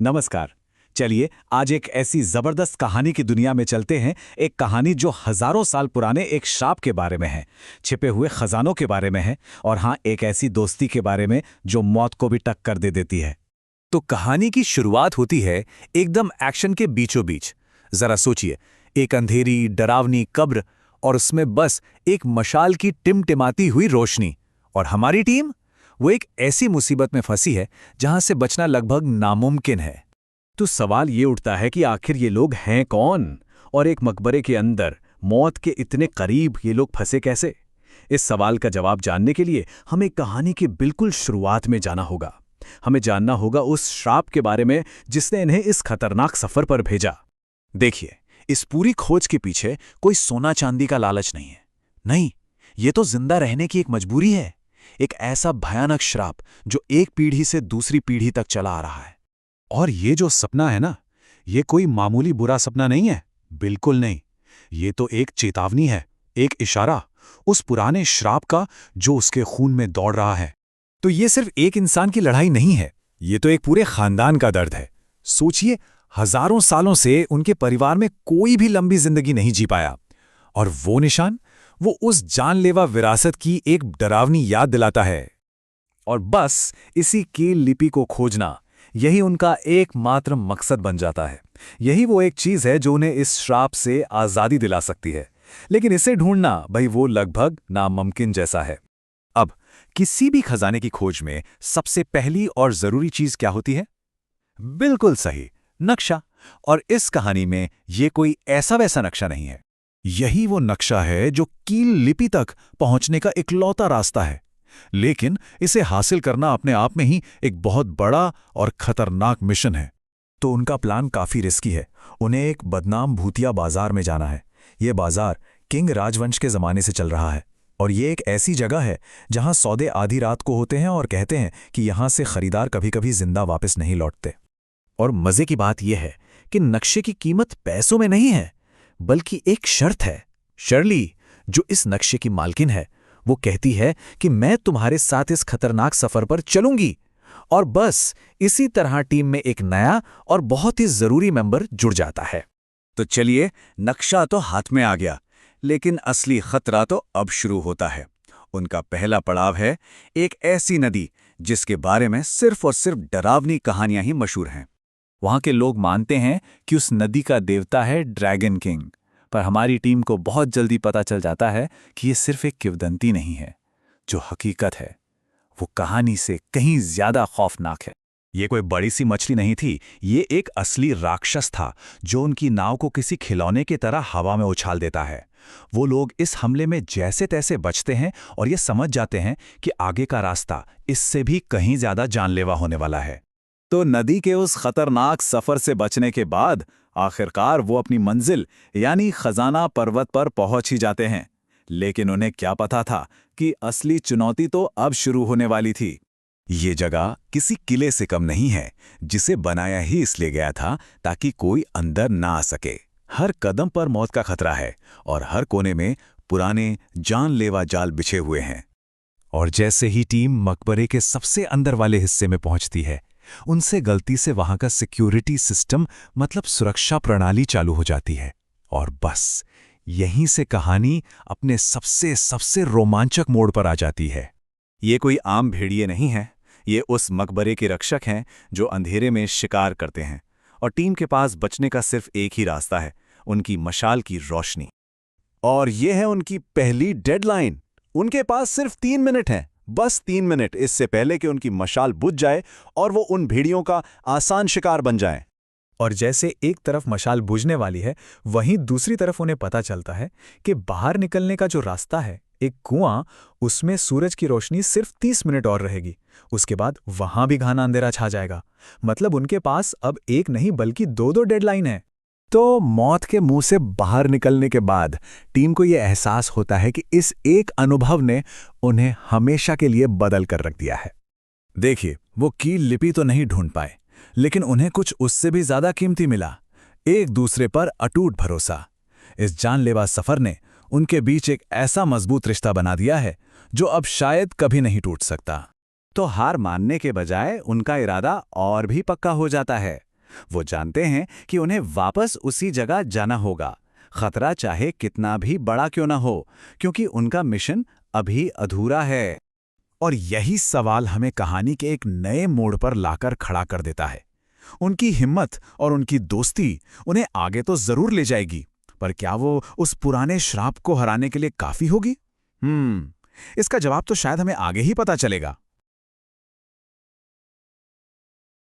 नमस्कार। चलिए आज एक ऐसी जबरदस्त कहानी की दुनिया में चलते हैं। एक कहानी जो हजारों साल पुराने एक श्राप के बारे में है, छिपे हुए खजानों के बारे में है, और हाँ, एक ऐसी दोस्ती के बारे में जो मौत को भी टक्कर दे देती है। तो कहानी की शुरुआत होती है एकदम एक्शन के बीचों बीच। जरा सोचिए, एक अंधेरी डरावनी कब्र और उसमें बस एक मशाल की टिमटिमाती हुई रोशनी। और हमारी टीम वो एक ऐसी मुसीबत में फंसी है जहां से बचना लगभग नामुमकिन है। तो सवाल ये उठता है कि आखिर ये लोग हैं कौन, और एक मकबरे के अंदर मौत के इतने करीब ये लोग फंसे कैसे? इस सवाल का जवाब जानने के लिए हमें कहानी की बिल्कुल शुरुआत में जाना होगा। हमें जानना होगा उस श्राप के बारे में जिसने इन्हें इस खतरनाक सफर पर भेजा। देखिए, इस पूरी खोज के पीछे कोई सोना चांदी का लालच नहीं है। नहीं, ये तो जिंदा रहने की एक मजबूरी है। एक ऐसा भयानक श्राप जो एक पीढ़ी से दूसरी पीढ़ी तक चला आ रहा है। और ये जो सपना है ना, ये कोई मामूली बुरा सपना नहीं है, बिल्कुल नहीं। ये तो एक चेतावनी है, एक इशारा उस पुराने श्राप का जो उसके खून में दौड़ रहा है। तो ये सिर्फ एक इंसान की लड़ाई नहीं है, ये तो एक पूरे खानदान का दर्द है। सोचिए, हजारों सालों से उनके परिवार में कोई भी लंबी जिंदगी नहीं जी पाया, और वो निशान, वो उस जानलेवा विरासत की एक डरावनी याद दिलाता है। और बस इसी कील लिपि को खोजना, यही उनका एकमात्र मकसद बन जाता है। यही वो एक चीज है जो उन्हें इस श्राप से आजादी दिला सकती है। लेकिन इसे ढूंढना भाई वो लगभग नामुमकिन जैसा है। अब किसी भी खजाने की खोज में सबसे पहली और जरूरी चीज क्या होती है? बिल्कुल सही, नक्शा। और इस कहानी में ये कोई ऐसा वैसा नक्शा नहीं है। यही वो नक्शा है जो कील लिपि तक पहुंचने का इकलौता रास्ता है। लेकिन इसे हासिल करना अपने आप में ही एक बहुत बड़ा और खतरनाक मिशन है। तो उनका प्लान काफी रिस्की है। उन्हें एक बदनाम भूतिया बाजार में जाना है। ये बाजार किंग राजवंश के जमाने से चल रहा है, और ये एक ऐसी जगह है जहां सौदे आधी रात को होते हैं, और कहते हैं कि यहां से खरीदार कभी कभी जिंदा वापस नहीं लौटते। और मजे की बात यह है कि नक्शे की कीमत पैसों में नहीं है, बल्कि एक शर्त है। शर्ली, जो इस नक्शे की मालकिन है, वो कहती है कि मैं तुम्हारे साथ इस खतरनाक सफर पर चलूंगी। और बस इसी तरह टीम में एक नया और बहुत ही जरूरी मेंबर जुड़ जाता है। तो चलिए, नक्शा तो हाथ में आ गया, लेकिन असली खतरा तो अब शुरू होता है। उनका पहला पड़ाव है एक ऐसी नदी जिसके बारे में सिर्फ और सिर्फ डरावनी कहानियां ही मशहूर हैं। वहां के लोग मानते हैं कि उस नदी का देवता है ड्रैगन किंग, पर हमारी टीम को बहुत जल्दी पता चल जाता है कि ये सिर्फ एक किंवदंती नहीं है। जो हकीकत है वो कहानी से कहीं ज्यादा खौफनाक है। ये कोई बड़ी सी मछली नहीं थी, ये एक असली राक्षस था जो उनकी नाव को किसी खिलौने की तरह हवा में उछाल देता है। वो लोग इस हमले में जैसे तैसे बचते हैं और ये समझ जाते हैं कि आगे का रास्ता इससे भी कहीं ज्यादा जानलेवा होने वाला है। तो नदी के उस खतरनाक सफर से बचने के बाद आखिरकार वो अपनी मंजिल यानी खजाना पर्वत पर पहुंच ही जाते हैं। लेकिन उन्हें क्या पता था कि असली चुनौती तो अब शुरू होने वाली थी। ये जगह किसी किले से कम नहीं है, जिसे बनाया ही इसलिए गया था ताकि कोई अंदर ना आ सके। हर कदम पर मौत का खतरा है, और हर कोने में पुराने जानलेवा जाल बिछे हुए हैं। और जैसे ही टीम मकबरे के सबसे अंदर वाले हिस्से में पहुंचती है, उनसे गलती से वहां का सिक्योरिटी सिस्टम मतलब सुरक्षा प्रणाली चालू हो जाती है। और बस यहीं से कहानी अपने सबसे सबसे रोमांचक मोड़ पर आ जाती है। ये कोई आम भेड़िए नहीं है, ये उस मकबरे के रक्षक हैं जो अंधेरे में शिकार करते हैं। और टीम के पास बचने का सिर्फ एक ही रास्ता है, उनकी मशाल की रोशनी। और ये है उनकी पहली डेडलाइन। उनके पास सिर्फ 3 मिनट हैं, बस 3 मिनट, इससे पहले कि उनकी मशाल बुझ जाए और वो उन भेड़ियों का आसान शिकार बन जाए। और जैसे एक तरफ मशाल बुझने वाली है, वहीं दूसरी तरफ उन्हें पता चलता है कि बाहर निकलने का जो रास्ता है, एक कुआं, उसमें सूरज की रोशनी सिर्फ 30 मिनट और रहेगी। उसके बाद वहां भी घना अंधेरा छा जाएगा। मतलब उनके पास अब एक नहीं बल्कि 2-2 डेडलाइन है। तो मौत के मुंह से बाहर निकलने के बाद टीम को यह एहसास होता है कि इस एक अनुभव ने उन्हें हमेशा के लिए बदल कर रख दिया है। देखिए, वो कील लिपि तो नहीं ढूंढ पाए, लेकिन उन्हें कुछ उससे भी ज्यादा कीमती मिला, एक दूसरे पर अटूट भरोसा। इस जानलेवा सफर ने उनके बीच एक ऐसा मजबूत रिश्ता बना दिया है जो अब शायद कभी नहीं टूट सकता। तो हार मानने के बजाय उनका इरादा और भी पक्का हो जाता है। वो जानते हैं कि उन्हें वापस उसी जगह जाना होगा, खतरा चाहे कितना भी बड़ा क्यों ना हो, क्योंकि उनका मिशन अभी अधूरा है। और यही सवाल हमें कहानी के एक नए मोड़ पर लाकर खड़ा कर देता है। उनकी हिम्मत और उनकी दोस्ती उन्हें आगे तो जरूर ले जाएगी, पर क्या वो उस पुराने श्राप को हराने के लिए काफी होगी? इसका जवाब तो शायद हमें आगे ही पता चलेगा।